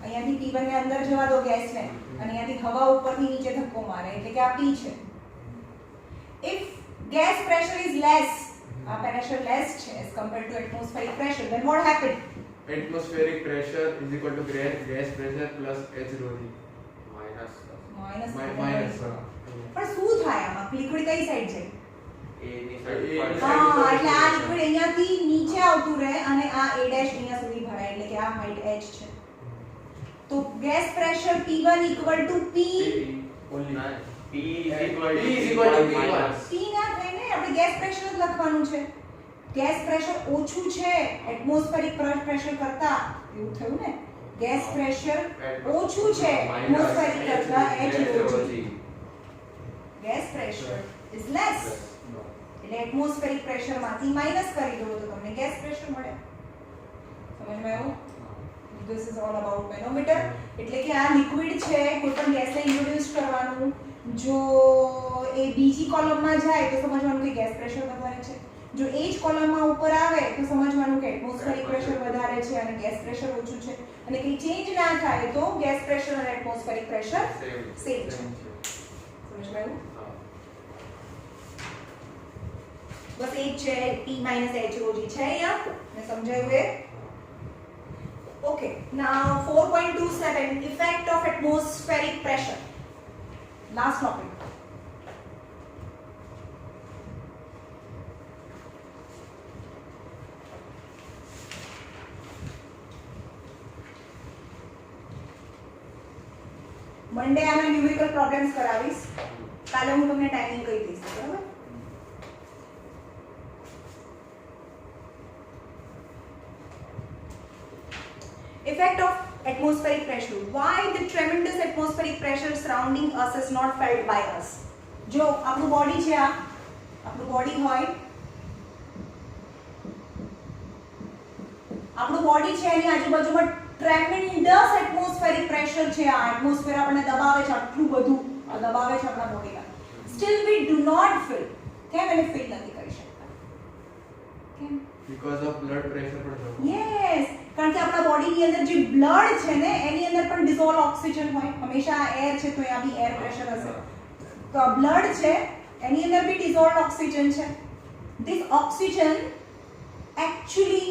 [SPEAKER 1] અહીંયાથી P1 ને અંદર જવા દો ગેસને અને અહીંયાથી હવા ઉપરથી નીચે ધક્કો મારે એટલે કે આ P છે. If gas pressure is less, આ pressure less છે as compared to atmospheric pressure, then what happened?
[SPEAKER 2] Atmospheric pressure is equal to gas pressure plus H rho G.
[SPEAKER 1] Minus. પણ શું થાય આમાં? લિક્વિડ કઈ સાઈડ છે?
[SPEAKER 2] હા,
[SPEAKER 1] એટલે આ લિક્વિડ અહીંયાથી નીચે આવતું રહે અને આ A' અહીંયા સુધી ભરાય એટલે કે આ હાઈટ H છે. તો gas pressure P1 equal to P
[SPEAKER 2] only
[SPEAKER 3] P is equal
[SPEAKER 2] P
[SPEAKER 3] to
[SPEAKER 2] is equal to
[SPEAKER 3] P1
[SPEAKER 2] P1.
[SPEAKER 3] minus.
[SPEAKER 1] P ના થાય ને, આપણે ગેસ પ્રેશર જ લખવાનું છે. ગેસ પ્રેશર ઓછું છે એટમોસ્ફેરિક પ્રેશર કરતા, એવું થયું ને? ગેસ પ્રેશર ઓછું છે એટમોસ્ફેરિક કરતા H rho G. Gas pressure is less, એટલે એટમોસ્ફેરિક પ્રેશર માંથી માઈનસ કરી દો તો તમને ગેસ પ્રેશર મળે. સમજમાં આવ્યું? This is all about manometer. એટલે કે આ લિક્વિડ છે, કોઈ પણ ગેસને ઇન્ટ્રોડ્યુસ કરવાનું, જો એ બીજી કોલમમાં જાય તો સમજવાનું કે ગેસ પ્રેશર વધારે છે, જો એ જ કોલમમાં ઉપર આવે તો સમજવાનું કે એટમોસ્ફેરિક પ્રેશર વધારે છે અને ગેસ પ્રેશર ઓછું છે, અને કંઈ ચેન્જ ના થાય તો ગેસ પ્રેશર અને એટમોસ્ફેરિક પ્રેશર સેમ છે. સમજમાં આવ્યું? બસ એ જ છે, P minus H rho G છે અહીંયા, મેં સમજાયું એ? Okay, now 4.27 effect of atmospheric pressure. Last topic. Monday આના ન્યુમેરિકલ પ્રોબ્લેમ્સ કરાવીશ. કાલે હું તમને ટાઈમિંગ કહી દઈશ, બરાબર? Effect of atmospheric pressure. Why the tremendous atmospheric pressure surrounding us is not felt by us? જો આપણું બોડી છે, આ આપણું બોડી હોય, આપણું બોડી છે, એની આજુબાજુમાં ટ્રેમેન્ડસ એટમોસ્ફેરિક પ્રેશર છે. આ એટમોસ્ફિયર આપણને દબાવે છે, આટલું બધું દબાવે છે આપણા બોડીમાં. Still we do not feel. કેમ એને ફીલ નથી કરી શકતા? કેમ?
[SPEAKER 2] because of blood pressure પણ જવું.
[SPEAKER 1] યસ, કારણ કે આપણા બોડીની અંદર જે બ્લડ છે ને એની અંદર પણ ડિઝોલ્વ ઓક્સિજન હોય. હંમેશા એર છે તો અહીંયા બી એર પ્રેશર હશે. તો આ બ્લડ છે એની અંદર બી ડિઝોલ્વ ઓક્સિજન છે. This oxygen actually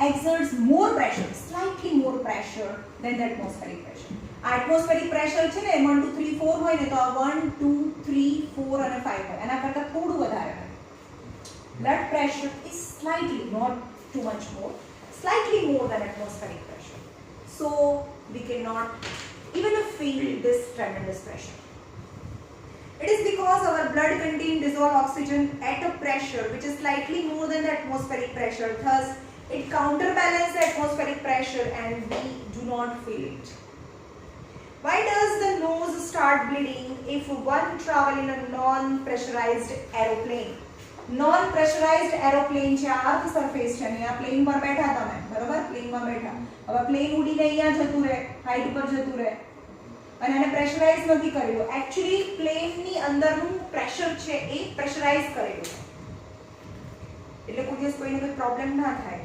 [SPEAKER 1] exerts more pressure, slightly more pressure than the atmospheric pressure. આ atmospheric pressure છે ને 1 2 3 4 હોય ને, તો આ 1 2 3 4 અને 5 હોય, એના કરતા થોડું વધારે હોય. Blood pressure is slightly, not too much more, slightly more than atmospheric pressure. So we cannot even feel this tremendous pressure. It is because our blood contains dissolved oxygen at a pressure which is slightly more than the atmospheric pressure. Thus, it counterbalances the atmospheric pressure and we do not feel it. Why does the nose start bleeding if one travel in a non-pressurized aeroplane? Non-pressurized aeroplane છે, આ અર્થ સરફેસ છે, અને આ પ્લેન પર બેઠા તમે, બરોબર? પ્લેનમાં બેઠા, હવે પ્લેન ઉડીને અહીંયા જતું રહે, હાઈટ ઉપર જતું રહે, અને એને પ્રેશરાઇઝ નથી કરેલું. એકચ્યુઅલી પ્લેનની અંદરનું પ્રેશર છે એ પ્રેશરાઇઝ કરેલું છે, એટલે કોઈ દિવસ કોઈને કોઈ પ્રોબ્લેમ ના થાય.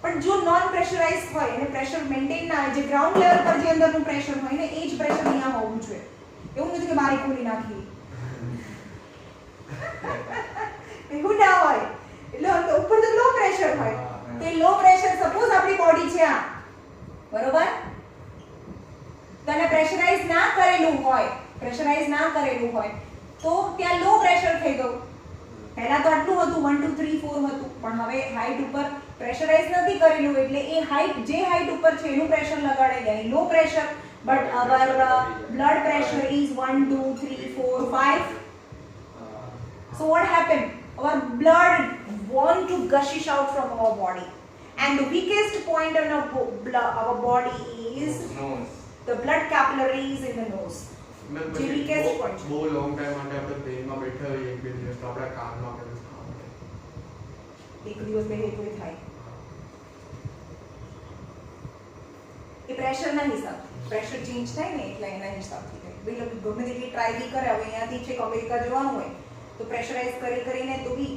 [SPEAKER 1] પણ જો નોન પ્રેશરાઇઝ હોય અને પ્રેશર મેન્ટેન ના હોય, જે ગ્રાઉન્ડ લેવલ પર જે અંદરનું પ્રેશર હોય ને એ જ પ્રેશર અહીંયા હોવું જોઈએ. એવું નથી કે બારી ખોલી નાખી, એવું ના હોય. એટલે ઉપર તો લો પ્રેશર હોય, તો એ લો પ્રેશર સપોઝ આપણી બોડી છે આ, બરોબર? તને પ્રેશરાઇઝ ના કરેલું હોય, પ્રેશરાઇઝ ના કરેલું હોય તો ત્યાં લો પ્રેશર થઈ ગયું. પહેલા તો આટલું હતું 1 2 3 4 હતું, પણ હવે હાઈટ ઉપર પ્રેશરાઇઝ નથી કરેલું, એટલે એ હાઈટ જે હાઈટ ઉપર છે એનું પ્રેશર લગાડે જાય low pressure. But our blood pressure is 1 2 3 4 5. So what happened? Our blood want to gushish out from our body, and the weakest point on our body is
[SPEAKER 2] nose.
[SPEAKER 1] The blood capillaries in the nose. જે weakest point છે.
[SPEAKER 2] બહુ લોંગ ટાઈમ માટે આપણે પ્લેનમાં બેઠા હોઈએ એક બે દિવસ, તો આપણા કાનમાં પેલું ખાવા મળે.
[SPEAKER 1] એક દિવસ બે એક થાય એ પ્રેશરના હિસાબથી. પ્રેશર ચેન્જ થાય ને એટલે એના હિસાબથી થાય. ભાઈ લોકો ગમે તેટલી ટ્રાય બી કરે, હવે અહીંયાથી છેક અમેરિકા જવાનું હોય તો પ્રેશરાઇઝ કરીને તો બી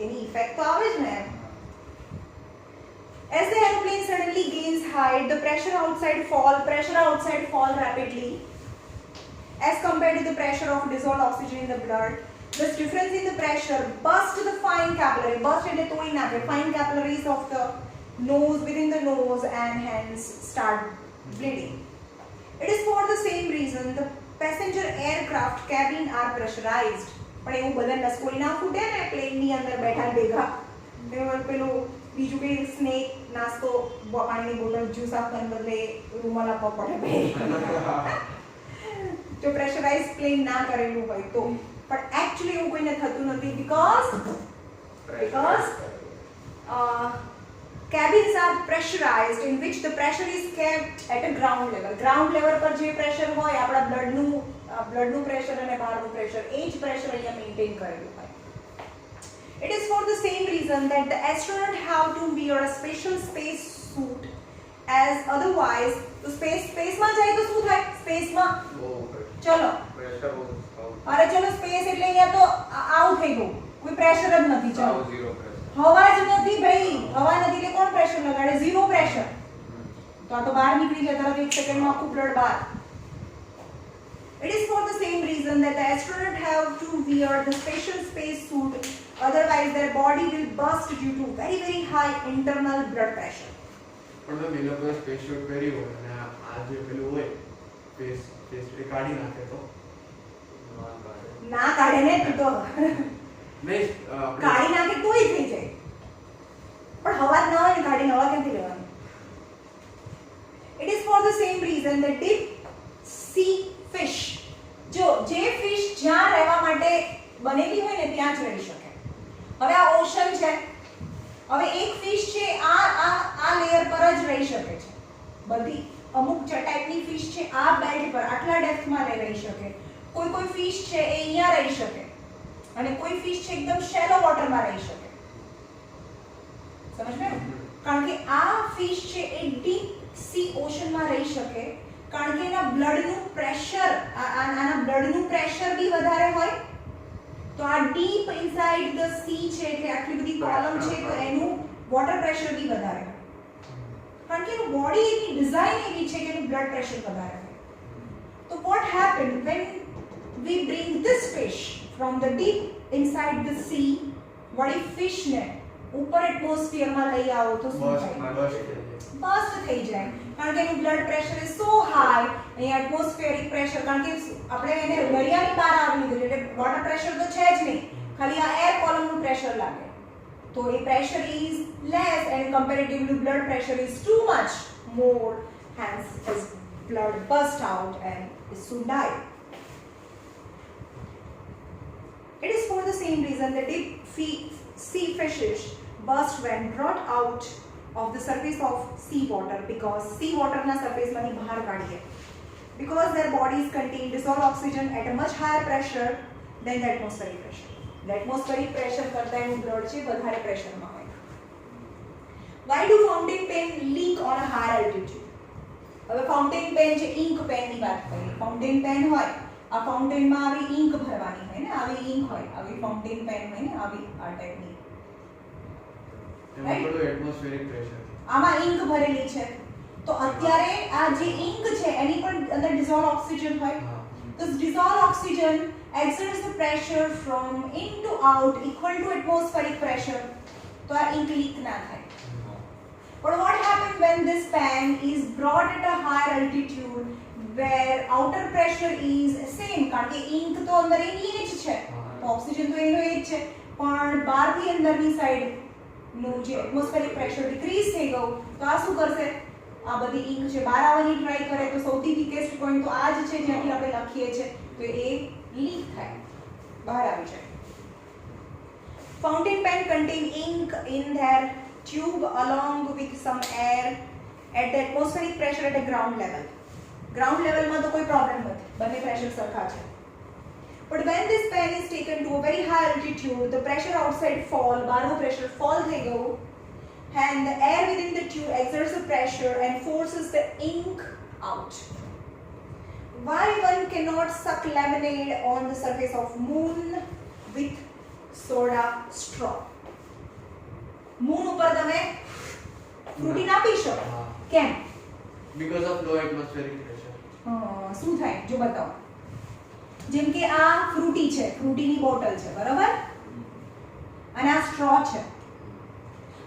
[SPEAKER 1] એની ઇફેક્ટ તો આવે જ ને એમ. As the aeroplane suddenly gains height, the pressure outside fall rapidly as compared to the pressure of dissolved oxygen in the blood. This difference in the pressure burst the fine capillary, burst એટલે તોડી નાખે, fine capillaries of the nose, within the nose, and hence start bleeding. It is for the same reason the passenger aircraft cabin are pressurized. પણ એવું બધા નસકોલી ના ફૂટે ને પ્લેનની અંદર બેઠા ભેગા, પેલું બીજું કઈ સ્નેક નાસ્તો પાણીની બોટલ જ્યુસ આપવાને બદલે રૂમાલ આપવા પડે જો પ્રેશરાઇઝ પ્લેન ના કરેલું હોય તો. પણ એકચ્યુઅલી એવું કોઈને થતું નથી, because cabins are pressurized in which the pressure is kept at a ground level. Ground level પર જે પ્રેશર હોય આપણા બ્લડનું પ્રેશર અને બહારનું પ્રેશર એ જ પ્રેશર અહીંયા મેન્ટેન કરેલું હોય. It is for the same reason that the astronaut have to wear a special space suit, as otherwise તો સ્પેસમાં જાય તો શું થાય? સ્પેસમાં ચલો
[SPEAKER 2] પ્રેશર બહુ
[SPEAKER 1] અરે ચલો સ્પેસ એટલે અહીંયા તો આવું થઈ ગયું, કોઈ પ્રેશર જ નથી. ચલો
[SPEAKER 2] ઝીરો પ્રેશર,
[SPEAKER 1] હવા જ નથી ભાઈ, હવા નથી એટલે કોણ પ્રેશર લગાડે? Zero pressure. તો આ તો બહાર નીકળી જાય તરત 1 સેકન્ડમાં આખું બ્લડ બહાર. It is for the same reason that the astronaut have to wear the special space suit, otherwise their body will burst due to very very high internal blood pressure.
[SPEAKER 2] પણ મેં એ લોકોએ સ્પેસ શૂટ પહેર્યું હોય અને આ જે પેલું હોય ફેસ એ કાઢી નાખે તો
[SPEAKER 1] ના કાઢે ને તું તો
[SPEAKER 2] નહીં
[SPEAKER 1] કાઢી નાખે તોય થઈ જાય, પણ હવા જ ના હોય ને કાઢીને હવા ક્યાંથી લેવાની? It is for the same reason that deep sea fish, જે ફિશ બનેલી હોય ને ત્યાં જ રહી શકે. હવે આ ઓશન છે, હવે એક ફિશ છે આ લેયર પર જ રહી શકે છે. બધી અમુક ટાઈપની ફિશ છે આ બેલ્ટ પર આટલા ડેપ્થમાં રહી શકે. કોઈ ફિશ છે એ અહીંયા રહી શકે અને કોઈ ફિશ છે એકદમ શેલો વોટરમાં રહી શકે. સમજ મેં? કારણ કે આ ફિશ છે એ ડીપ સી ઓશનમાં રહી શકે કારણ કે એના બ્લડનું પ્રેશર આના બ્લડનું પ્રેશર બી વધારે હોય. તો આ ડીપ ઇનસાઇડ ધ સી છે એટલે આટલી બધી કોલમ છે તો એનું વોટર પ્રેશર બી વધારે હોય કારણ કે એનું બોડી એની ડિઝાઇન એવી છે કે એનું બ્લડ પ્રેશર વધારે હોય. તો what happened when we bring this fish from the deep inside the sea, વળી ફિશ ને ઉપર એટમોસ્ફિયર માં લઈ આવો તો શું થાય? બર્સ્ટ થઈ જાય કારણ કે એનું blood pressure is so high. અહીંયા એટમોસ્ફિયરિક પ્રેશર કારણ કે આપણે એને દરિયાની બહાર આવી લીધું એટલે વોટર પ્રેશર તો છે જ નહીં, ખાલી આ એર કોલમનું પ્રેશર લાગે. તો એ pressure is less and comparatively blood pressure is too much more, hence his blood burst out and is soon die. It is for the same reason that deep sea fishes burst when brought out of the surface of sea water because sea water na surface mani bahar kaadiye because their bodies contain dissolved oxygen at a much higher pressure than the atmospheric pressure. The atmospheric pressure કરતા એનું blood છે વધારે પ્રેશરમાં હોય. Why do fountain pen leak on a higher altitude? હવે ફાઉન્ટેન પેન છે, ઇન્ક પેનની વાત કરીએ. ફાઉન્ટેન પેન હોય આ ફાઉન્ટેનમાં આવી ઇન્ક ભરવાની હોય ને, આવી ઇન્ક હોય, આવી ફાઉન્ટેન પેન હોય ને, આવી આ ટાઈપની
[SPEAKER 2] એમાં બધું એટમોસ્ફિયરિક પ્રેશર
[SPEAKER 1] આમાં ઇન્ક ભરેલી છે. તો અત્યારે આ જે ઇન્ક છે એની પણ અંદર ડિઝોલ્વ ઓક્સિજન હોય. This dissolved oxygen exerts the pressure from in to out equal to atmospheric pressure. તો આ ઇન્ક લીક ના થાય. But what happens when this pan is brought at a higher altitude where outer pressure is same? કારણ કે ઇન્ક તો અંદર એની જ છે તો ઓક્સિજન તો એનો એ જ છે પણ બહારથી અંદરની સાઈડ નું જે એટમોસ્ફેરિક પ્રેશર ડિક્રીઝ થઈ ગયું તો આ શું કરશે? આ બધી ઇન્ક છે બહાર આવવાની ટ્રાય કરે તો સૌથી વીકેસ્ટ પોઈન્ટ તો આ જ છે જ્યાંથી આપણે લખીએ છીએ તો એ લીક થાય, બહાર આવી જાય. Fountain pen contain ink in their tube along with some air at the atmospheric pressure at a ground level. Ground level માં તો કોઈ પ્રોબ્લેમ નથી, બંને પ્રેશર સરખા છે. But when this pen is taken to a very high altitude, the pressure outside fall, બહારનું pressure fall થઈ ગયું and the air within the tube exerts the pressure and forces the ink out. Why one cannot suck lemonade on the surface of moon with soda straw? Moon ઉપર તમે ફ્રૂટી ના પી શકો. કેમ?
[SPEAKER 2] because of low atmospheric pressure.
[SPEAKER 1] શું થાય જો બતાવો. જેમ કે આ ફ્રૂટી છે, ફ્રૂટીની બોટલ છે બરાબર અને આ સ્ટ્રો છે.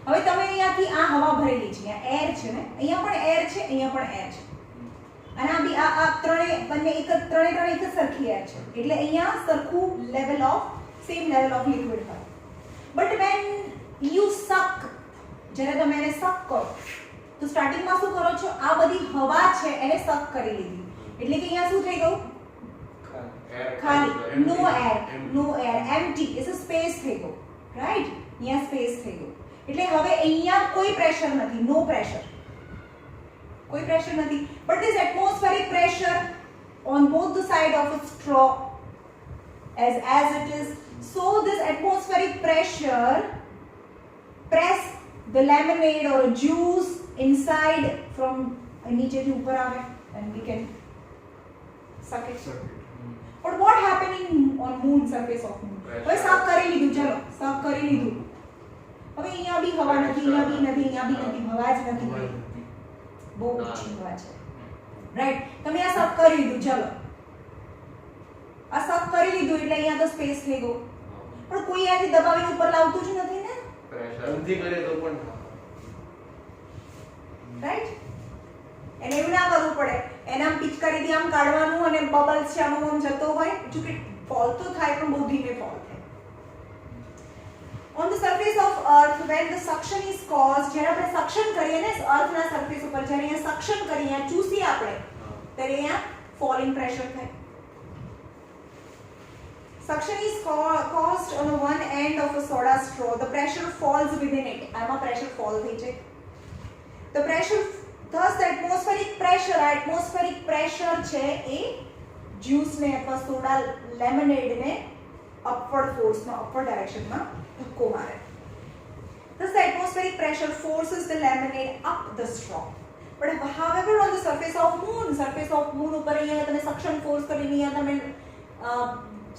[SPEAKER 1] હવે તમે અહીંયાથી આ હવા ભરેલી છે, અહીંયા એર છે ને, અહીંયા પણ એર છે, અહીંયા પણ એર છે અને આ બી આ ત્રણે બંને એક ત્રણે એક જ સરખી એર છે એટલે અહીંયા સરખું level of same level of liquid હોય. બટ વેન યુ સક, જ્યારે તમે એને સક કરો તો સ્ટાર્ટિંગમાં શું કરો છો? આ બધી હવા છે એને સક કરી લીધી એટલે કે અહીંયા શું થઈ ગયું? ખાલી no air empty is a space થઈ ગયું, રાઈટ? અહીંયા સ્પેસ થઈ ગયું એટલે હવે અહીંયા કોઈ પ્રેશર નથી, નો પ્રેશર, કોઈ પ્રેશર નથી. But this atmospheric pressure on both the side of a straw as it is, so this atmospheric pressure press the lemonade or a juice inside from નીચેથી ઉપર આવે and we can suck it. But what happened on moon, surface of moon? હવે સાફ કરી લીધું, ચલો સાફ કરી લીધું. હવે અહીંયા બી હવા નથી, અહીંયા બી નથી, અહીંયા બી નથી, હવા જ નથી, બહુ ઓછી હવા છે, રાઈટ? તમે આ સાફ કરી લીધું, ચલો આ સાફ કરી લીધું એટલે અહીંયા તો સ્પેસ થઈ ગયો પણ કોઈ આથી દબાવીને ઉપર લાવતું જ નથી ને,
[SPEAKER 2] પ્રેશર ઊંધી કરે તો પણ
[SPEAKER 1] રાઈટ? એને એવું ના કરવું પડે, એને આમ પિચકારીથી આમ કાઢવાનું અને બબલ્સ છે આમ આમ જતો હોય, જો કે ફોલ તો થાય પણ બહુ ધીમે ફોલ થાય. On the surface of earth when the suction is caused, જ્યારે આપણે સક્શન કરીએ ને અર્થના સરફેસ ઉપર, જ્યારે અહીંયા સક્શન કરીએ, ચૂસીએ આપણે, ત્યારે અહીંયા ફોલિંગ પ્રેશર થાય. suction is caused on one end of a soda straw. The pressure falls within it. આમાં pressure fall થઈ છે. The pressure, thus the atmospheric pressure છે એ જ્યુસ ને અથવા સોડા લેમનેડ ને upward force માં upward direction માં ધક્કો મારે. Thus the atmospheric pressure forces the lemonade up the straw. But however on the surface of moon ઉપર અહીંયા તમે suction force કરીને અહીંયા તમે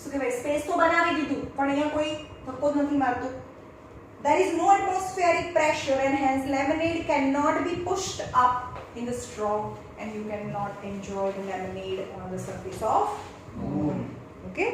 [SPEAKER 1] શું કહેવાય સ્પેસ તો બનાવી દીધું પણ અહીંયા કોઈ ધક્કો જ નથી મારતું. There is no atmospheric pressure and hence lemonade cannot be pushed up in the straw and you cannot enjoy the lemonade on the surface of moon. Okay?